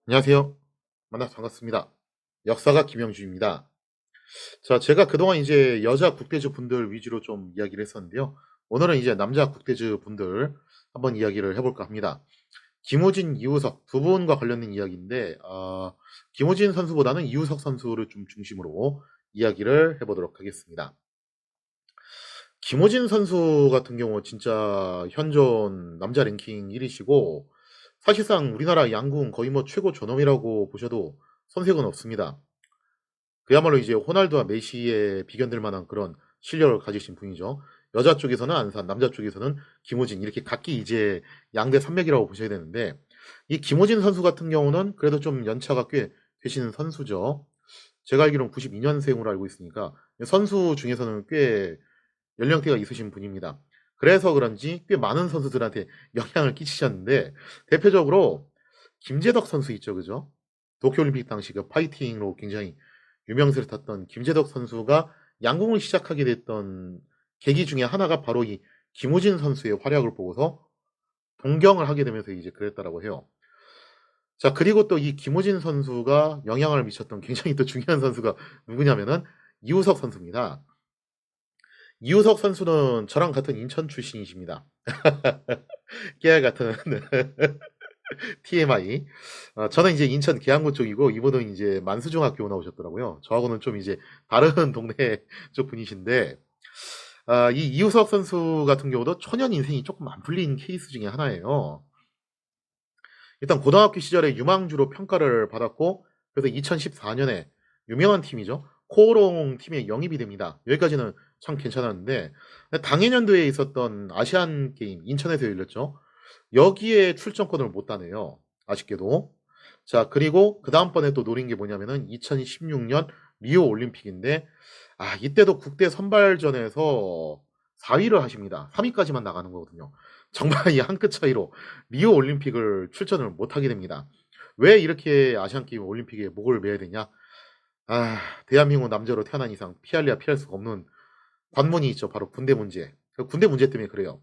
안녕하세요. 만나서 반갑습니다. 역사가 김영주입니다. 자, 제가 그동안 이제 여자 국대주 분들 위주로 좀 이야기를 했었는데요. 오늘은 이제 남자 국대주 분들 한번 이야기를 해볼까 합니다. 김우진, 이우석 두 분과 관련된 이야기인데, 김우진 선수보다는 이우석 선수를 좀 중심으로 이야기를 해보도록 하겠습니다. 김우진 선수 같은 경우 진짜 현존 남자 랭킹 1위시고, 사실상 우리나라 양궁 거의 뭐 최고 존엄이라고 보셔도 손색은 없습니다. 그야말로 이제 호날두와 메시에 비견될 만한 그런 실력을 가지신 분이죠. 여자 쪽에서는 안산, 남자 쪽에서는 김호진 이렇게 각기 이제 양대 산맥이라고 보셔야 되는데, 이 김호진 선수 같은 경우는 그래도 좀 연차가 꽤 되시는 선수죠. 제가 알기로는 92년생으로 알고 있으니까 선수 중에서는 꽤 연령대가 있으신 분입니다. 그래서 그런지 꽤 많은 선수들한테 영향을 끼치셨는데, 대표적으로 김재덕 선수 있죠, 그죠? 도쿄올림픽 당시 그 파이팅으로 굉장히 유명세를 탔던 김재덕 선수가 양궁을 시작하게 됐던 계기 중에 하나가 바로 이 김우진 선수의 활약을 보고서 동경을 하게 되면서 이제 그랬다라고 해요. 자, 그리고 또 이 김우진 선수가 영향을 미쳤던 굉장히 또 중요한 선수가 누구냐면은 이우석 선수입니다. 이우석 선수는 저랑 같은 인천 출신이십니다. 깨알 같은 TMI. 저는 이제 인천 계양구 쪽이고 이분은 이제 만수중학교 나오셨더라고요. 저하고는 좀 이제 다른 동네 쪽 분이신데, 이 이우석 선수 같은 경우도 초년 인생이 조금 안 풀린 케이스 중에 하나예요. 일단 고등학교 시절에 유망주로 평가를 받았고, 그래서 2014년에 유명한 팀이죠. 코오롱 팀에 영입이 됩니다. 여기까지는 참 괜찮았는데, 당해년도에 있었던 아시안 게임 인천에서 열렸죠. 여기에 출전권을 못 따네요. 아쉽게도. 자, 그리고 그 다음번에 또 노린 게 뭐냐면은 2016년 리오 올림픽인데, 이때도 국대 선발전에서 4위를 하십니다. 3위까지만 나가는 거거든요. 정말 이 한 끗 차이로 리오 올림픽을 출전을 못 하게 됩니다. 왜 이렇게 아시안 게임 올림픽에 목을 매야 되냐? 대한민국 남자로 태어난 이상 피할래야 피할 수가 없는 관문이 있죠. 바로 군대 문제. 그 군대 문제 때문에 그래요.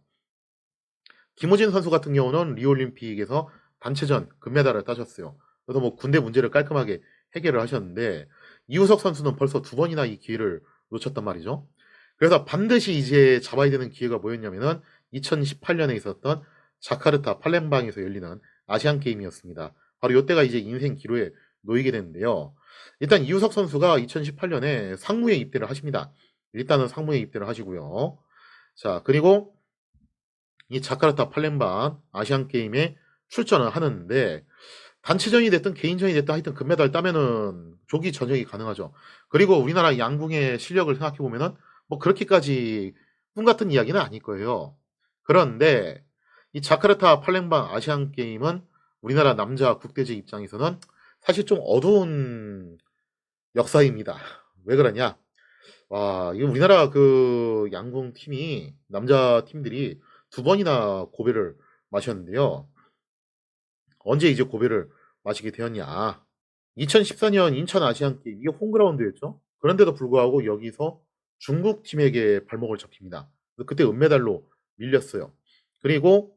김우진 선수 같은 경우는 리올림픽에서 단체전 금메달을 따셨어요. 그래서 뭐 군대 문제를 깔끔하게 해결을 하셨는데, 이우석 선수는 벌써 두 번이나 이 기회를 놓쳤단 말이죠. 그래서 반드시 이제 잡아야 되는 기회가 뭐였냐면은 2018년에 있었던 자카르타 팔렘방에서 열리는 아시안 게임이었습니다. 바로 이때가 이제 인생 기로에 놓이게 되는데요. 일단 이우석 선수가 2018년에 상무에 입대를 하십니다. 일단은 상무에 입대를 하시고요. 자, 그리고 이 자카르타 팔렘방 아시안 게임에 출전을 하는데, 단체전이 됐든 개인전이 됐든 하여튼 금메달 따면은 조기 전역이 가능하죠. 그리고 우리나라 양궁의 실력을 생각해 보면은 뭐 그렇게까지 꿈 같은 이야기는 아닐 거예요. 그런데 이 자카르타 팔렘방 아시안 게임은 우리나라 남자 국대제 입장에서는 사실 좀 어두운 역사입니다. 왜 그러냐? 와, 이거 우리나라 그 양궁 팀이 남자 팀들이 두 번이나 고배를 마셨는데요. 언제 이제 고배를 마시게 되었냐? 2014년 인천 아시안 게임 이게 홈그라운드였죠. 그런데도 불구하고 여기서 중국 팀에게 발목을 잡힙니다. 그때 은메달로 밀렸어요. 그리고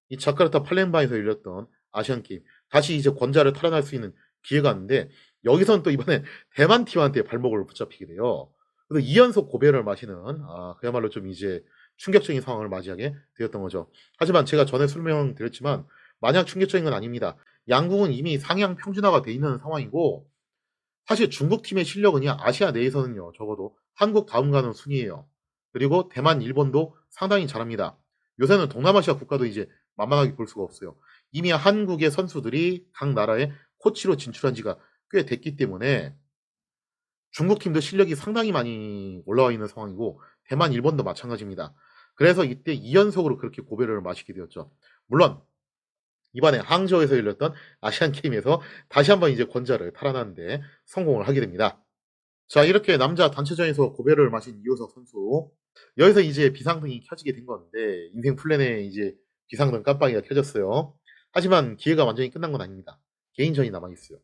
이 자카르타 팔렘바에서 열렸던 아시안 게임 다시 이제 권자를 탈환할 수 있는 기회가 왔는데, 여기서는 또 이번에 대만 팀한테 발목을 붙잡히게 돼요. 그래서 2연속 고배를 마시는, 그야말로 좀 이제 충격적인 상황을 맞이하게 되었던 거죠. 하지만 제가 전에 설명드렸지만 마냥 충격적인 건 아닙니다. 양궁은 이미 상향 평준화가 돼 있는 상황이고, 사실 중국 팀의 실력은요 아시아 내에서는요 적어도 한국 다음 가는 순위예요. 그리고 대만, 일본도 상당히 잘합니다. 요새는 동남아시아 국가도 이제 만만하게 볼 수가 없어요. 이미 한국의 선수들이 각 나라에 코치로 진출한 지가 꽤 됐기 때문에 중국 팀도 실력이 상당히 많이 올라와 있는 상황이고, 대만, 일본도 마찬가지입니다. 그래서 이때 2연속으로 그렇게 고배를 마시게 되었죠. 물론 이번에 항저우에서 열렸던 아시안 게임에서 다시 한번 이제 권자를 탈환하는데 성공을 하게 됩니다. 자, 이렇게 남자 단체전에서 고배를 마신 이호석 선수. 여기서 이제 비상등이 켜지게 된 건데, 인생 플랜에 이제 비상등 깜빡이가 켜졌어요. 하지만 기회가 완전히 끝난 건 아닙니다. 개인전이 남아있어요.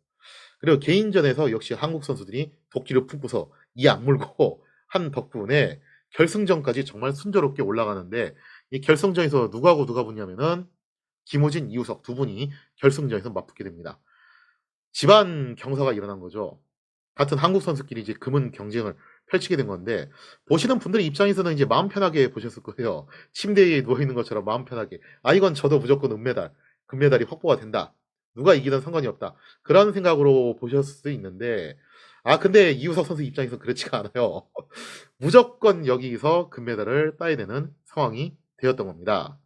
그리고 개인전에서 역시 한국 선수들이 도끼를 품고서 이 악물고 한 덕분에 결승전까지 정말 순조롭게 올라가는데, 이 결승전에서 누구하고 누가 붙냐면은 김호진, 이우석 두 분이 결승전에서 맞붙게 됩니다. 집안 경사가 일어난 거죠. 같은 한국 선수끼리 이제 금은 경쟁을 펼치게 된 건데 보시는 분들 입장에서는 이제 마음 편하게 보셨을 거예요. 침대에 누워 있는 것처럼 마음 편하게 '아 이건 져도 무조건 은메달, 금메달이 확보가 된다. 누가 이기든 상관이 없다.' 그런 생각으로 보셨을 수 있는데 근데 이우석 선수 입장에서는 그렇지가 않아요. 무조건 여기서 금메달을 따야 되는 상황이 되었던 겁니다.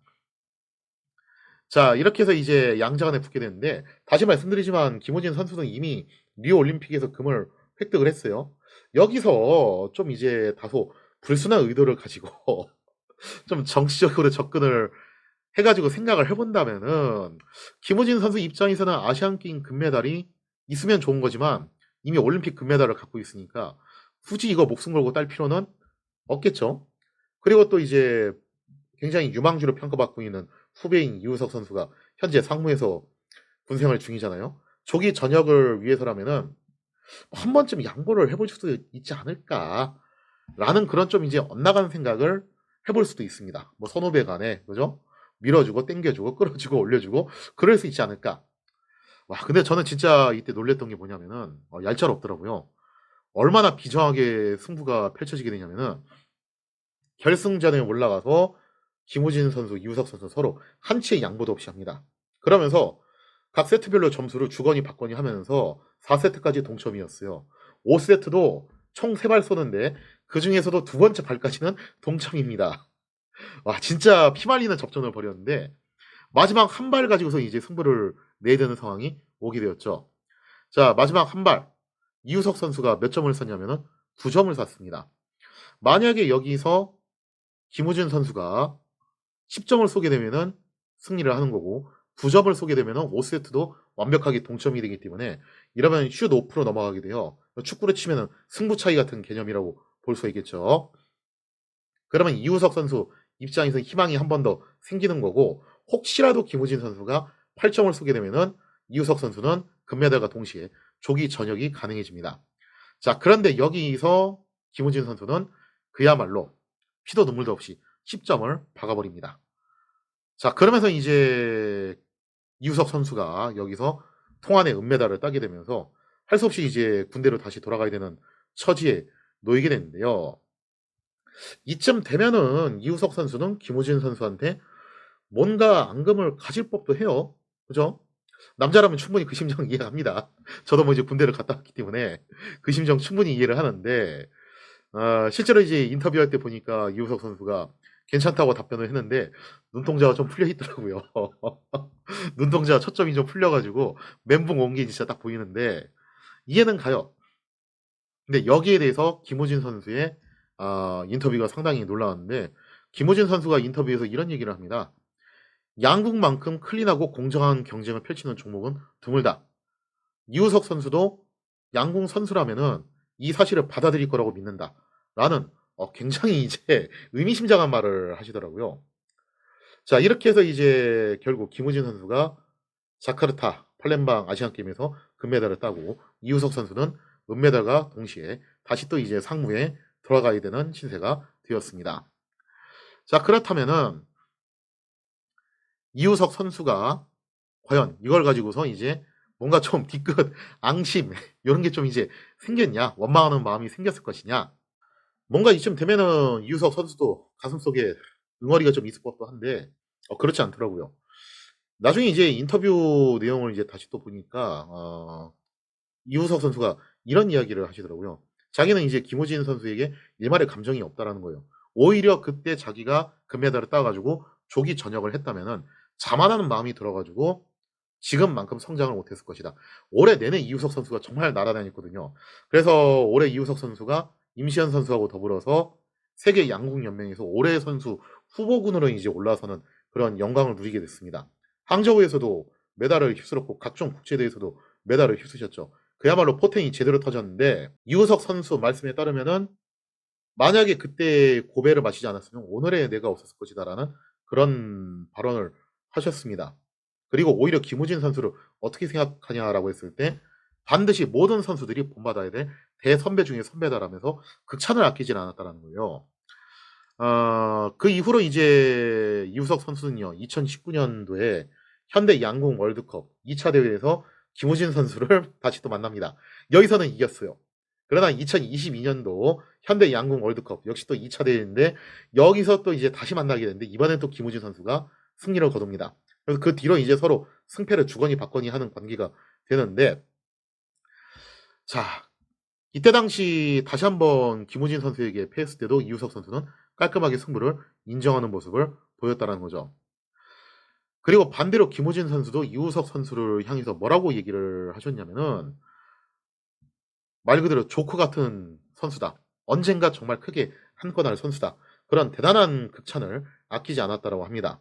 자 이렇게 해서 이제 양자간에 붙게 됐는데 다시 말씀드리지만 김호진 선수는 이미 리오 올림픽에서 금을 획득을 했어요. 여기서 좀 이제 다소 불순한 의도를 가지고 좀 정치적으로 접근을 해 가지고 생각을 해 본다면은 김호진 선수 입장에서는 아시안 게임 금메달이 있으면 좋은 거지만 이미 올림픽 금메달을 갖고 있으니까 굳이 이거 목숨 걸고 딸 필요는 없겠죠. 그리고 또 이제 굉장히 유망주로 평가받고 있는 후배인 이우석 선수가 현재 상무에서 군생활 중이잖아요. 조기 전역을 위해서라면은 '한 번쯤 양보를 해볼 수도 있지 않을까.'라는 그런 좀 이제 엇나간 생각을 해볼 수도 있습니다. 뭐 선후배 간에 그죠? 밀어 주고 당겨 주고 끌어 주고 올려 주고 그럴 수 있지 않을까. 와 근데 저는 진짜 이때 놀랐던 게 뭐냐면은 얄짤없더라고요. 얼마나 비정하게 승부가 펼쳐지게 되냐면은 결승전에 올라가서 김우진 선수, 이우석 선수 서로 한치의 양보도 없이 합니다. 그러면서 각 세트별로 점수를 주거니 받거니 하면서 4 세트까지 동점이었어요. 5 세트도 총 3발 쏘는데 그중에서도 두 번째 발까지는 동점입니다. 와 진짜 피말리는 접전을 벌였는데 마지막 한 발 가지고서 이제 승부를 내야 되는 상황이 오게 되었죠. 자 마지막 한 발 이우석 선수가 몇 점을 쐈냐면은 9 점을 쐈습니다. 만약에 여기서 김우진 선수가 10 점을 쏘게 되면은 승리를 하는 거고 9 점을 쏘게 되면은 5 세트도 완벽하게 동점이 되기 때문에 이러면 슛 오프로 넘어가게 돼요. 축구로 치면은 승부 차이 같은 개념이라고 볼 수가 있겠죠. 그러면 이우석 선수 입장에서 희망이 한 번 더 생기는 거고 혹시라도 김우진 선수가 8 점을 쏘게 되면은 이우석 선수는 금메달과 동시에 조기 전역이 가능해집니다. 자 그런데 여기서 김우진 선수는 그야말로 피도 눈물도 없이 10 점을 박아 버립니다. 자 그러면서 이제 이우석 선수가 여기서 통안의 은메달을 따게 되면서 할 수 없이 이제 군대로 다시 돌아가야 되는 처지에 놓이게 됐는데요. 이쯤 되면은 이우석 선수는 김우진 선수한테 뭔가 앙금을 가질 법도 해요. 그죠? 남자라면 충분히 그 심정 이해합니다. 저도 뭐 이제 군대를 갔다 왔기 때문에 그 심정 충분히 이해를 하는데 실제로 이제 인터뷰할 때 보니까 이우석 선수가 괜찮다고 답변을 했는데 눈동자가 좀 풀려 있더라고요. 눈동자 초점이 좀 풀려 가지고 멘붕 온 게 진짜 딱 보이는데 이해는 가요. 근데 여기에 대해서 김호진 선수의 인터뷰가 상당히 놀라웠는데 김호진 선수가 인터뷰에서 이런 얘기를 합니다. "양궁만큼 클린하고 공정한 경쟁을 펼치는 종목은 드물다. 이우석 선수도 양궁 선수라면은 이 사실을 받아들일 거라고 믿는다."라는 굉장히 이제 의미심장한 말을 하시더라고요. 자 이렇게 해서 이제 결국 김우진 선수가 자카르타 팔렘방 아시안 게임에서 금메달을 따고 이우석 선수는 은메달과 동시에 다시 또 이제 상무에 돌아가야 되는 신세가 되었습니다. 자 그렇다면은 이우석 선수가 과연 이걸 가지고서 이제 뭔가 좀 뒤끝 앙심 요런 게 좀 이제 생겼냐 원망하는 마음이 생겼을 것이냐 뭔가 이쯤 되면은 이우석 선수도 가슴속에 응어리가 좀 있을 법도 한데 그렇지 않더라고요. 나중에 이제 인터뷰 내용을 이제 다시 또 보니까 이우석 선수가 이런 이야기를 하시더라고요. 자기는 이제 김호진 선수에게 일말의 감정이 없다라는 거예요. 오히려 그때 자기가 금메달을 따 가지고 조기 전역을 했다면은 자만하는 마음이 들어 가지고 지금만큼 성장을 못했을 것이다. 올해 내내 이우석 선수가 정말 날아다녔거든요. 그래서 올해 이우석 선수가 임시현 선수하고 더불어서 세계 양궁 연맹에서 올해의 선수 후보군으로 이제 올라서는 그런 영광을 누리게 됐습니다. 항저우에서도 메달을 휩쓸었고 각종 국제 대회에서도 메달을 휩쓰셨죠. 그야말로 포텐이 제대로 터졌는데 이우석 선수 말씀에 따르면은 만약에 그때 고배를 마시지 않았으면 오늘의 내가 없었을 것이다라는 그런 발언을 하셨습니다. 그리고 오히려 김우진 선수를 어떻게 생각하냐라고 했을 때 반드시 모든 선수들이 본받아야 될 대선배 중의 선배다라면서 극찬을 아끼질 않았다라는 거예요. 그 이후로 이제 이우석 선수는요. 2019 년도에 현대 양궁 월드컵 2차 대회에서 김우진 선수를 다시 또 만납니다. 여기서는 이겼어요. 그러나 2022년도 현대 양궁 월드컵 역시 또 2차 대회인데 여기서 또 이제 다시 만나게 되는데 이번엔 또 김우진 선수가 승리를 거둡니다. 그래서 그 뒤로 이제 서로 승패를 주거니 받거니 하는 관계가 되는데 자, 이때 당시 다시 한번 김우진 선수에게 패했을 때도 이우석 선수는 깔끔하게 승부를 인정하는 모습을 보였다는 거죠. 그리고 반대로 김우진 선수도 이우석 선수를 향해서 뭐라고 얘기를 하셨냐면은 말 그대로 조커 같은 선수다. 언젠가 정말 크게 한 건 할 선수다. 그런 대단한 극찬을 아끼지 않았다라고 합니다.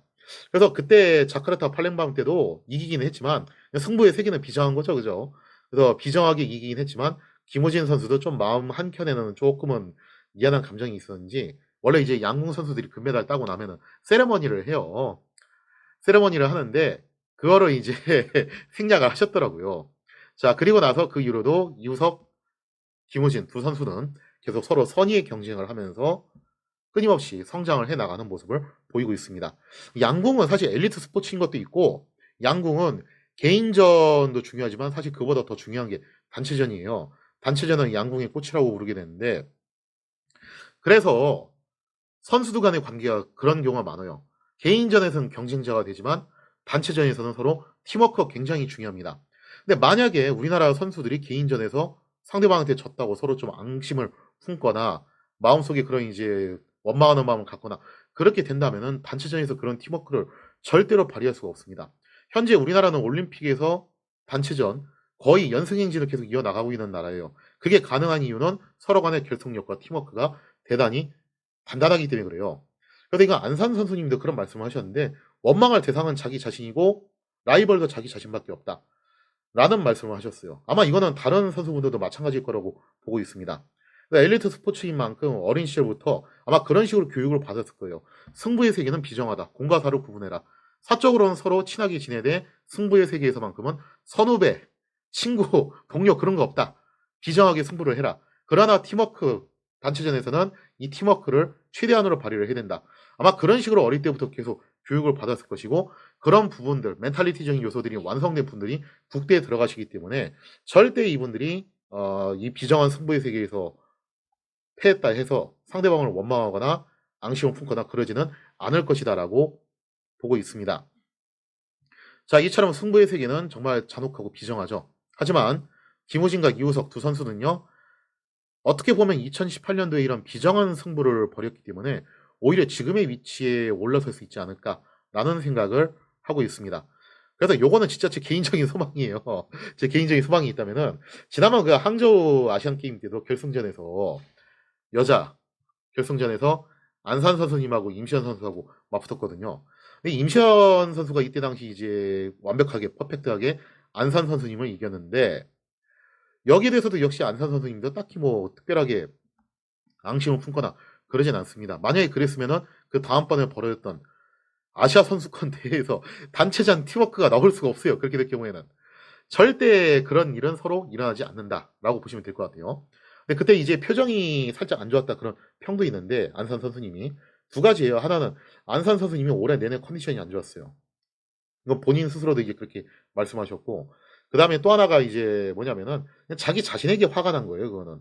그래서 그때 자카르타 팔렘방 때도 이기긴 했지만 승부의 세계는 비정한 거죠. 그죠? 그래서 비정하게 이기긴 했지만 김우진 선수도 좀 마음 한켠에는 조금은 미안한 감정이 있었는지 원래 이제 양궁 선수들이 금메달 따고 나면은 세레머니를 해요. 세레머니를 하는데 그거를 이제 생략을 하셨더라고요. 자, 그리고 나서 그 이후로도 이우석, 김우진 두 선수는 계속 서로 선의의 경쟁을 하면서 끊임없이 성장을 해 나가는 모습을 보이고 있습니다. 양궁은 사실 엘리트 스포츠인 것도 있고 양궁은 개인전도 중요하지만 사실 그보다 더 중요한 게 단체전이에요. 단체전은 양궁의 꽃이라고 부르게 되는데 그래서 선수들 간의 관계가 그런 경우가 많아요. 개인전에서는 경쟁자가 되지만 단체전에서는 서로 팀워크가 굉장히 중요합니다. 근데 만약에 우리나라 선수들이 개인전에서 상대방한테 졌다고 서로 좀 앙심을 품거나 마음속에 그런 이제 원망하는 마음을 갖거나 그렇게 된다면은 단체전에서 그런 팀워크를 절대로 발휘할 수가 없습니다. 현재 우리나라는 올림픽에서 단체전 거의 연승행진을 계속 이어나가고 있는 나라예요. 그게 가능한 이유는 서로 간의 결속력과 팀워크가 대단히 단단하기 때문에 그래요. 그래서 이거 안산 선수님도 그런 말씀을 하셨는데 원망할 대상은 자기 자신이고 라이벌도 자기 자신밖에 없다. 라는 말씀을 하셨어요. 아마 이거는 다른 선수분들도 마찬가지일 거라고 보고 있습니다. 엘리트 스포츠인 만큼 어린 시절부터 아마 그런 식으로 교육을 받았을 거예요. 승부의 세계는 비정하다. 공과 사를 구분해라. 사적으로는 서로 친하게 지내되 승부의 세계에서만큼은 선후배, 친구, 동료 그런 거 없다. 비정하게 승부를 해라. 그러나 팀워크, 단체전에서는 이 팀워크를 최대한으로 발휘를 해야 된다. 아마 그런 식으로 어릴 때부터 계속 교육을 받았을 것이고 그런 부분들, 멘탈리티적인 요소들이 완성된 분들이 국대에 들어가시기 때문에 절대 이분들이 이 비정한 승부의 세계에서 패했다 해서 상대방을 원망하거나 앙심을 품거나 그러지는 않을 것이다라고 보고 있습니다. 자, 이처럼 승부의 세계는 정말 잔혹하고 비정하죠. 하지만 김우진과 이우석 두 선수는요. 어떻게 보면 2018년도에 이런 비정한 승부를 벌였기 때문에 오히려 지금의 위치에 올라설 수 있지 않을까라는 생각을 하고 있습니다. 그래서 요거는 진짜 제 개인적인 소망이에요. 제 개인적인 소망이 있다면은 지난번 그 항저우 아시안 게임 때도 결승전에서 여자 결승전에서 안산 선수님하고 임시현 선수하고 맞붙었거든요. 근데 임시현 선수가 이때 당시 이제 완벽하게 퍼펙트하게 안산 선수님을 이겼는데 여기에 대해서도 역시 안산 선수님도 딱히 뭐 특별하게 앙심을 품거나 그러진 않습니다. 만약에 그랬으면은 그 다음번에 벌어졌던 아시아 선수권 대회에서 단체전 팀워크가 나올 수가 없어요. 그렇게 될 경우에는. 절대 그런 일은 서로 일어나지 않는다라고 보시면 될 것 같아요. 근데 그때 이제 표정이 살짝 안 좋았다 그런 평도 있는데 안산 선수님이 두 가지예요. 하나는 안산 선수님이 올해 내내 컨디션이 안 좋았어요. 이건 본인 스스로도 이제 그렇게 말씀하셨고 그다음에 또 하나가 이제 뭐냐면은 그냥 자기 자신에게 화가 난 거예요. 그거는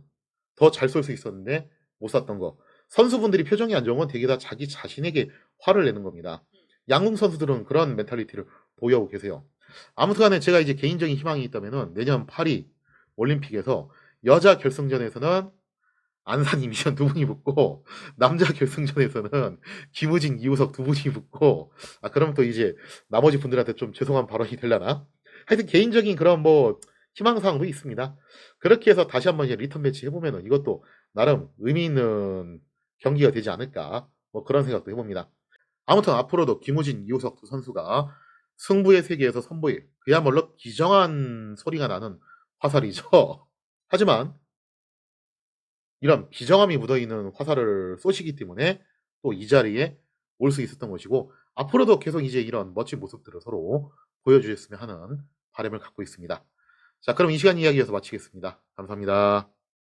더 잘 쏠 수 있었는데 못 쐈던 거. 선수분들이 표정이 안 좋은 건 되게 다 자기 자신에게 화를 내는 겁니다. 양궁 선수들은 그런 멘탈리티를 보유하고 계세요. 아무튼간에 제가 이제 개인적인 희망이 있다면은 내년 파리 올림픽에서 여자 결승전에서는 안산 임시현 두 분이 붙고 남자 결승전에서는 김우진, 이우석 두 분이 붙고 그럼 또 이제 나머지 분들한테 좀 죄송한 발언이 되려나? 하여튼 개인적인 그런 뭐 희망사항도 있습니다. 그렇게 해서 다시 한번 이제 리턴 매치 해보면은 이것도 나름 의미 있는 경기가 되지 않을까 뭐 그런 생각도 해봅니다. 아무튼 앞으로도 김우진, 이우석 두 선수가 승부의 세계에서 선보일 그야말로 비정한 소리가 나는 화살이죠. 하지만 이런 비정함이 묻어있는 화살을 쏘시기 때문에 또 이 자리에 올 수 있었던 것이고 앞으로도 계속 이제 이런 멋진 모습들을 서로 보여주셨으면 하는 바람을 갖고 있습니다. 자, 그럼 이 시간 이야기에서 마치겠습니다. 감사합니다.